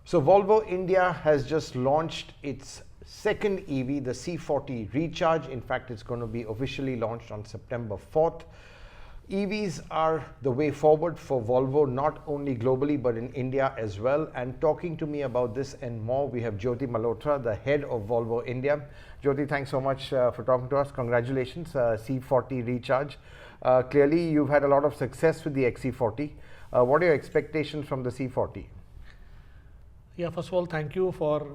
So Volvo India has just launched its second EV, the C40 Recharge. In fact, it's going to be officially launched on September 4th. EVs are the way forward for Volvo, not only globally but in India as well. And talking to me about this and more, we have Jyoti Malhotra, the head of Volvo India. Jyoti, thanks so much for talking to us. Congratulations, C40 Recharge. Clearly, you've had a lot of success with the XC40. What are your expectations from the C40? Yeah, first of all, thank you for,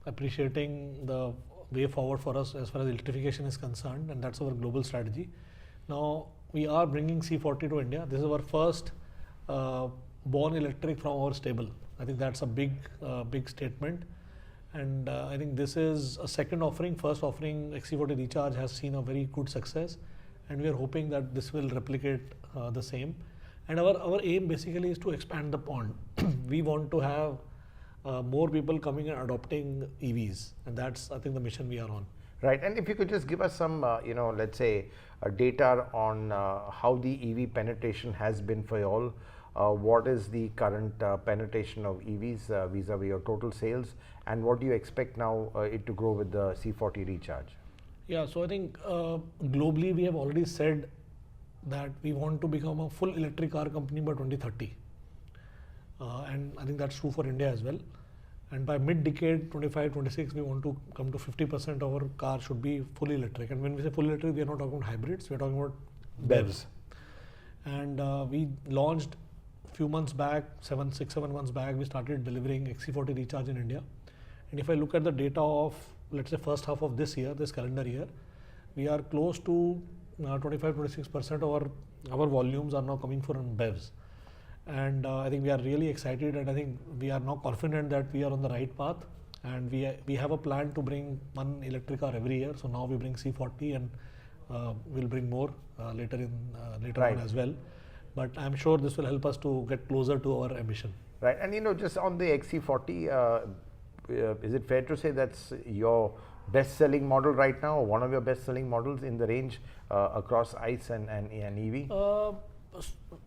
appreciating the way forward for us as far as electrification is concerned, and that's our global strategy. Now, we are bringing C40 to India. This is our first born electric from our stable. I think that's a big statement. And I think this is a second offering. First offering, XC40 Recharge, has seen a very good success. And we are hoping that this will replicate the same. And our aim basically is to expand the pond. We want to have more people coming and adopting EVs. And that's, I think, the mission we are on. Right, and if you could just give us some, let's say, data on how the EV penetration has been for you all. What is the current penetration of EVs vis-a-vis your total sales, and what do you expect now it to grow with the C40 Recharge? Yeah, so I think globally we have already said that we want to become a full electric car company by 2030. And I think that's true for India as well. And by mid-decade, 25-26, we want to come to 50% of our cars should be fully electric. And when we say fully electric, we are not talking about hybrids, we are talking about BEVs. And we launched a few months back, 6-7 months back, we started delivering XC40 Recharge in India. And if I look at the data of, let's say, first half of this year, this calendar year, we are close to 25-26% of our volumes are now coming from BEVs. And I think we are really excited, and I think we are now confident that we are on the right path, and we have a plan to bring one electric car every year. So now we bring C40, and we'll bring more later on as well. But I'm sure this will help us to get closer to our ambition. Right, and just on the XC40, is it fair to say that's your best-selling model right now, or one of your best-selling models in the range across ICE and EV?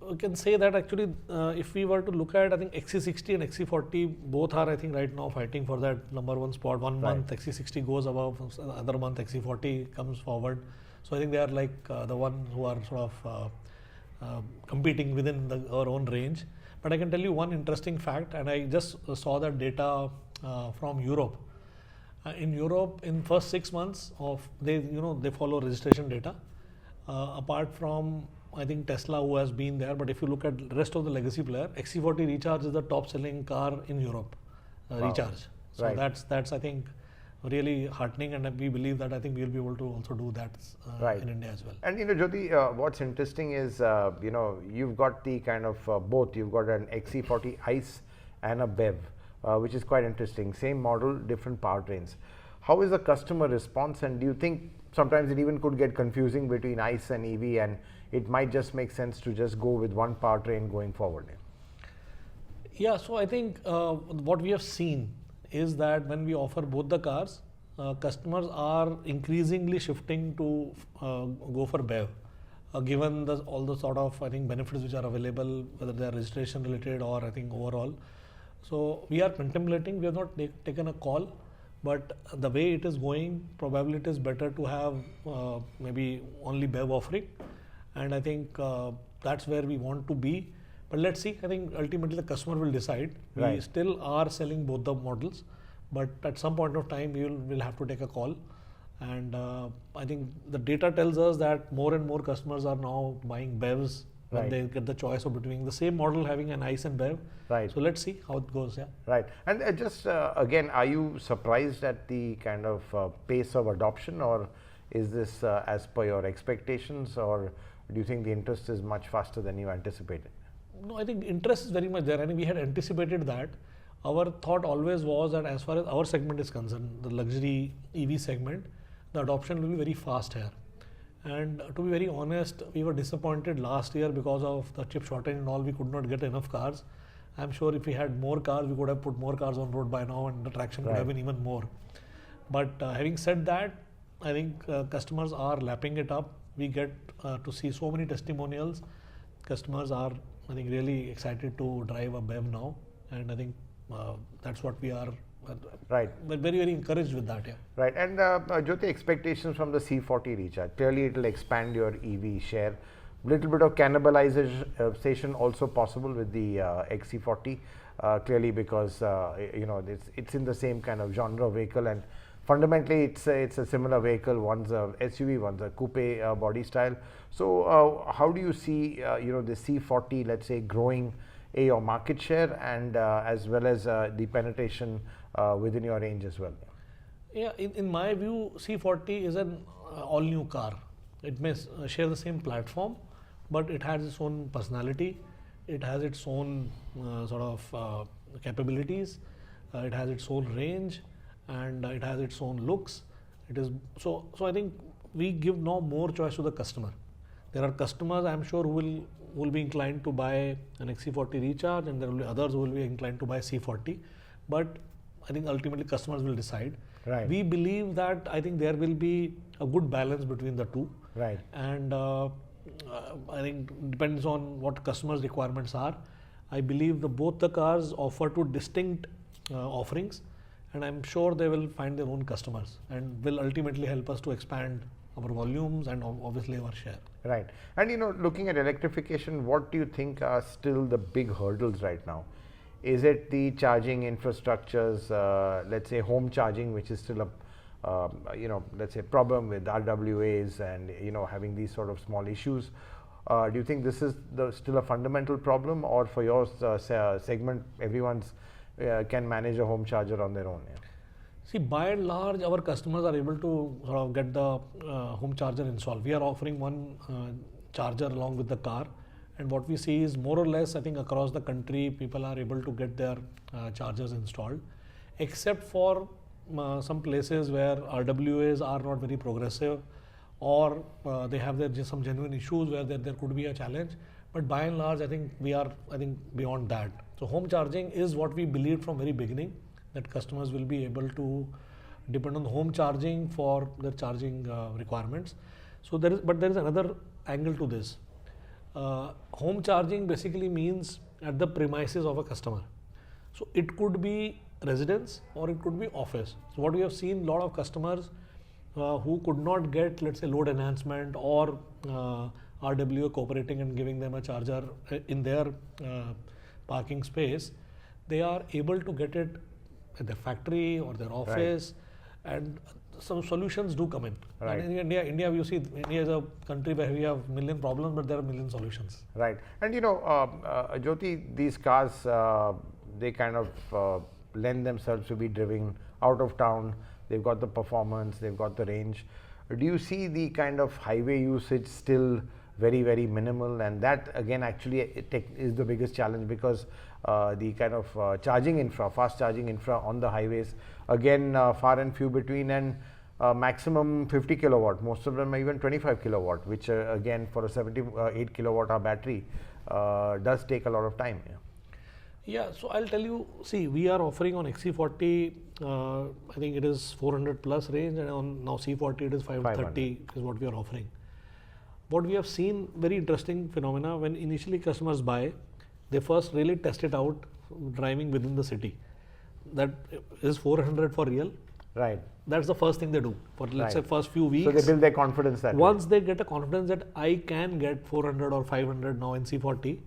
We can say that actually, if we were to look at, I think XC60 and XC40 both are, I think, right now fighting for that number one spot. One month XC60 goes above, other month XC40 comes forward. So I think they are like the ones who are sort of competing within our own range. But I can tell you one interesting fact, and I just saw that data from Europe. In Europe, in first 6 months of they follow registration data. Apart from, I think, Tesla, who has been there, but if you look at the rest of the legacy player, XC40 Recharge is the top selling car in Europe. Recharge. So that's I think really heartening, and we believe that I think we'll be able to also do that in India as well. And Jyoti, what's interesting is you've got the kind of both. You've got an XC40 ICE and a BEV. Which is quite interesting. Same model, different powertrains. How is the customer response, and do you think sometimes it even could get confusing between ICE and EV, and it might just make sense to just go with one powertrain going forward? Yeah, so I think what we have seen is that when we offer both the cars, customers are increasingly shifting to go for BEV, given all the sort of, I think, benefits which are available, whether they are registration related or I think overall. So we are contemplating, we have not taken a call, but the way it is going, probably it is better to have maybe only BEV offering. And I think that's where we want to be. But let's see, I think ultimately the customer will decide. We still are selling both the models, but at some point of time, we will have to take a call. And I think the data tells us that more and more customers are now buying BEVs when they get the choice of between the same model having an ICE and BEV. So let's see how it goes. Right. And just again, are you surprised at the kind of pace of adoption, or is this as per your expectations, or do you think the interest is much faster than you anticipated? No, I think interest is very much there. I think we had anticipated that. Our thought always was that as far as our segment is concerned, the luxury EV segment, the adoption will be very fast here. And to be very honest, we were disappointed last year because of the chip shortage and all. We could not get enough cars. I'm sure if we had more cars, we could have put more cars on road by now, and the traction could have been even more. But having said that, I think customers are lapping it up. We get to see so many testimonials. Customers are, I think, really excited to drive a BEV now. And I think that's what we are. Right. We're very, very encouraged with that. Yeah. Right. And Jyoti, expectations from the C40 Recharge. Clearly, it will expand your EV share. Little bit of cannibalization also possible with the XC40. Clearly, because it's in the same kind of genre vehicle, and fundamentally it's a similar vehicle. One's a SUV, one's a coupe body style. So, how do you see the C40, let's say, growing your market share and as well as the penetration within your range as well? Yeah, in my view, C40 is an all new car. It may share the same platform, but it has its own personality. It has its own sort of capabilities. It has its own range, and it has its own looks. It is so. I think we give now more choice to the customer. There are customers, I'm sure, who will be inclined to buy an XC40 Recharge, and there will be others who will be inclined to buy C40. But I think ultimately customers will decide. Right. We believe that I think there will be a good balance between the two. Right. And I think depends on what customers' requirements are. I believe both the cars offer two distinct offerings, and I'm sure they will find their own customers and will ultimately help us to expand our volumes and obviously our share. Right. And looking at electrification, what do you think are still the big hurdles right now? Is it the charging infrastructures, let's say home charging, which is still a let's say problem with RWAs and having these sort of small issues? Do you think this is still a fundamental problem, or for your segment, everyone's can manage a home charger on their own? Yeah? See, by and large, our customers are able to sort of get the home charger installed. We are offering one charger along with the car, and what we see is more or less, I think across the country, people are able to get their chargers installed, except for some places where RWAs are not very progressive, or they have some genuine issues where there could be a challenge. But by and large, I think we are beyond that. So home charging is what we believed from very beginning, that customers will be able to depend on home charging for their charging requirements. So there is another angle to this. Home charging basically means at the premises of a customer. So it could be residence or it could be office. So what we have seen, a lot of customers who could not get, let's say, load enhancement or RWA cooperating and giving them a charger in their parking space, they are able to get it at their factory or their office, right. And some solutions do come in. Right. And in India, you see, India is a country where we have million problems, but there are million solutions. Right. And Jyoti, these cars, they kind of lend themselves to be driven out of town. They've got the performance, they've got the range. Do you see the kind of highway usage still very, very minimal? And that again actually is the biggest challenge, because the kind of charging infra, fast charging infra on the highways, again far and few between, and maximum 50 kilowatt. Most of them are even 25 kilowatt, which again for a 78 kilowatt hour battery does take a lot of time. Yeah, so I'll tell you, see, we are offering on XC40, I think it is 400 plus range, and on now C40 it is 530 is what we are offering. What we have seen, very interesting phenomena, when initially customers buy, they first really test it out driving within the city. That is 400 for real. Right. That's the first thing they do for, let's say, first few weeks. So they build their confidence that once they get a confidence that I can get 400 or 500 now in C40,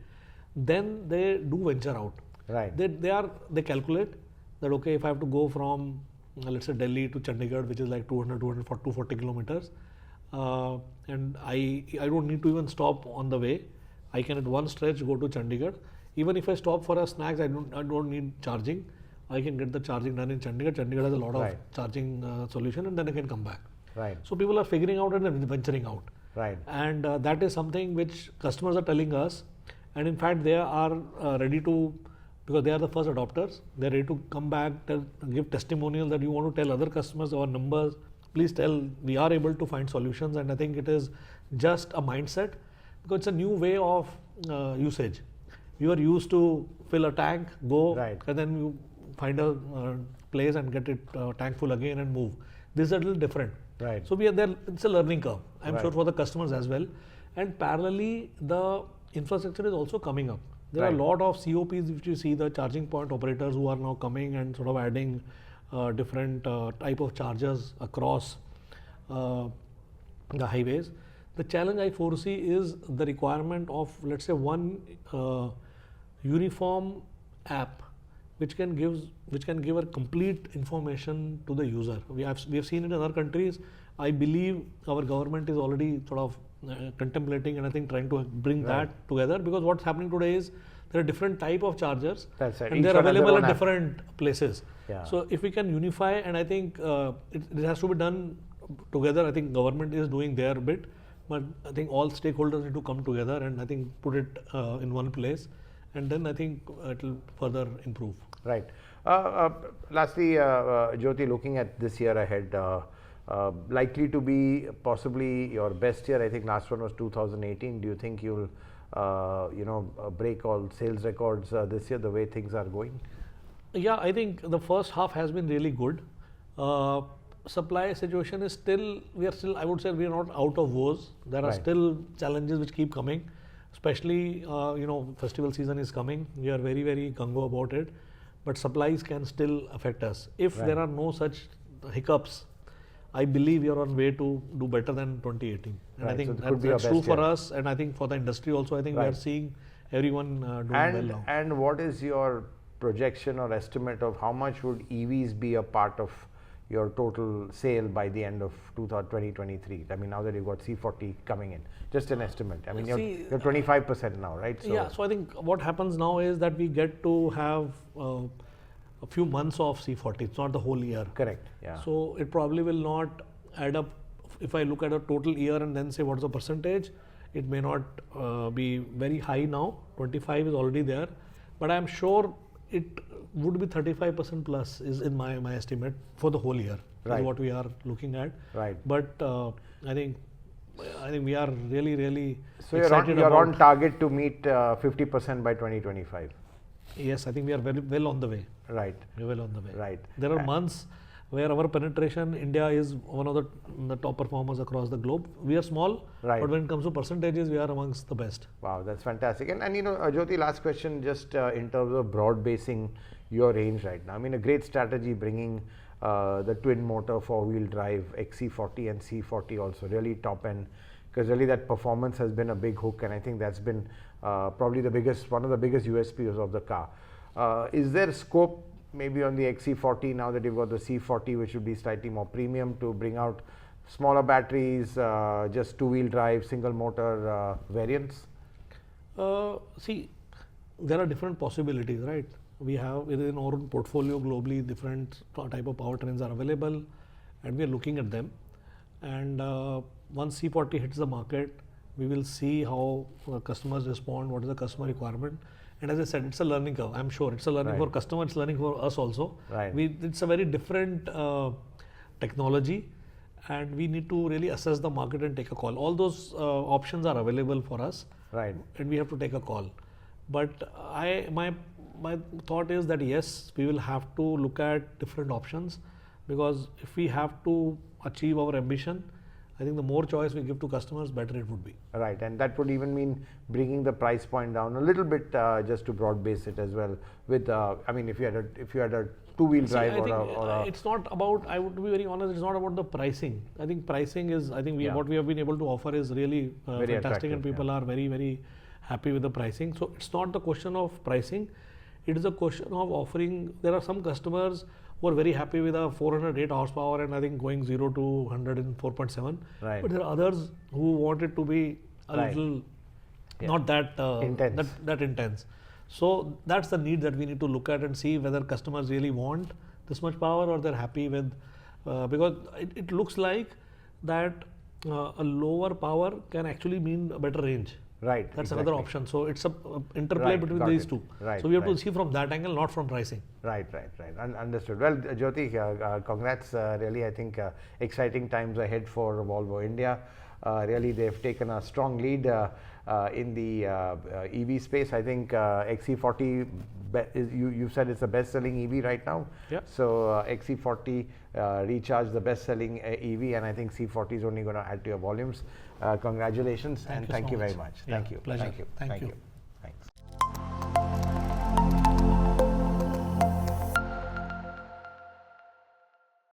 then they do venture out. Right. They calculate that, okay, if I have to go from let's say Delhi to Chandigarh, which is like 240 kilometers, and I don't need to even stop on the way. I can at one stretch go to Chandigarh. Even if I stop for a snacks, I don't need charging. I can get the charging done in Chandigarh. Chandigarh has a lot of charging solution, and then I can come back. Right. So people are figuring out and venturing out. Right. And that is something which customers are telling us, and in fact they are ready to, because they are the first adopters. They are ready to come back, give testimonial that you want to tell other customers our numbers. Please tell, we are able to find solutions, and I think it is just a mindset, because it's a new way of usage. You are used to fill a tank, go, and then you find a place and get it tank full again and move. This is a little different. Right. So we are there. It's a learning curve. I'm sure for the customers as well. And parallelly, the infrastructure is also coming up. There are a Right. lot of COPs which you see, the charging point operators who are now coming and sort of adding different type of chargers across the highways. The challenge I foresee is the requirement of, let's say, one uniform app which can give a complete information to the user. We have seen it in other countries. I believe our government is already sort of contemplating and I think trying to bring that together, because what's happening today is there are different type of chargers. That's right. And Each they're one has their available own at app. different places. Yeah. So if we can unify, and I think it has to be done together. I think government is doing their bit, but I think all stakeholders need to come together and I think put it in one place, and then I think it will further improve. Right. Lastly, Jyoti, looking at this year ahead, likely to be possibly your best year. I think last one was 2018. Do you think you'll, break all sales records this year, the way things are going? Yeah, I think the first half has been really good. Supply situation is still, I would say we are not out of woes. There are Right. still challenges which keep coming, especially, festival season is coming. We are very, very gung-ho about it, but supplies can still affect us. If Right. there are no such hiccups, I believe we are on way to do better than 2018. And Right, I think so it could be our that's true best for year. us, and I think for the industry also, I think we Right. are seeing everyone doing well now. And what is your projection or estimate of how much would EVs be a part of your total sale by the end of 2023? I mean, now that you've got C40 coming in, just an estimate. I mean, See, you're 25% now, right? Yeah, so I think what happens now is that we get to have a few months of C40. It's not the whole year. Correct. Yeah. So it probably will not add up. If I look at a total year and then say what's the percentage, it may not be very high now. 25 is already there, but I'm sure it would be 35% plus is in my estimate for the whole year. Right. Is what we are looking at. Right. But I think we are really, really So excited you're about. on target to meet 50% by 2025. Yes, I think we are very well on the way. Right. We're well on the way. Right. There are months where our penetration, India is one of the top performers across the globe. We are small, Right. but when it comes to percentages, we are amongst the best. Wow, that's fantastic. And Jyoti, last question, just in terms of broad basing your range right now. I mean, a great strategy bringing the twin motor 4-wheel drive XC40 and C40 also really top end, because really that performance has been a big hook, and I think that's been probably one of the biggest USPs of the car. Is there scope maybe on the XC40 now that you've got the C40, which would be slightly more premium, to bring out smaller batteries, just two-wheel drive, single motor variants? See, there are different possibilities, right? We have within our own portfolio globally different type of powertrains are available, and we are looking at them. And once C40 hits the market, we will see how customers respond, what is the customer requirement. And as I said, it's a learning curve. I'm sure it's a learning Right. for customers, it's learning for us also. Right. It's a very different technology, and we need to really assess the market and take a call. All those options are available for us, Right. and we have to take a call. But my thought is that yes, we will have to look at different options, because if we have to achieve our ambition, I think the more choice we give to customers, better it would be. Right, and that would even mean bringing the price point down a little bit, just to broad base it as well. With, I mean, if you had a two-wheel drive I or think a it's not about. I would be very honest. It's not about the pricing. I think pricing is. I think Yeah. what we have been able to offer is really Very fantastic, attractive, and people are very, very happy with the pricing. So it's not the question of pricing. It is a question of offering. There are some customers who are very happy with a 408 horsepower and I think going 0 to 100 in 4.7. Right. But there are others who want it to be a Right. little Yeah. not that Intense. that intense. So that's the need that we need to look at and see whether customers really want this much power or they're happy with, because it looks like that a lower power can actually mean a better range. Right. That's exactly. another option. So it's a interplay Right, between got these it. two. Right, So we have right. to see from that angle, not from pricing. Right. Understood. Well, Jyoti, congrats. Really, I think exciting times ahead for Volvo India. Really, they've taken a strong lead in the EV space. I think XC40, you said it's the best-selling EV right now. Yeah. So XC40 Recharge, the best-selling EV, and I think C40 is only going to add to your volumes. Congratulations, and thank so you very much. much. Yeah, Thank you. pleasure. Thank you. Thank you. Thanks.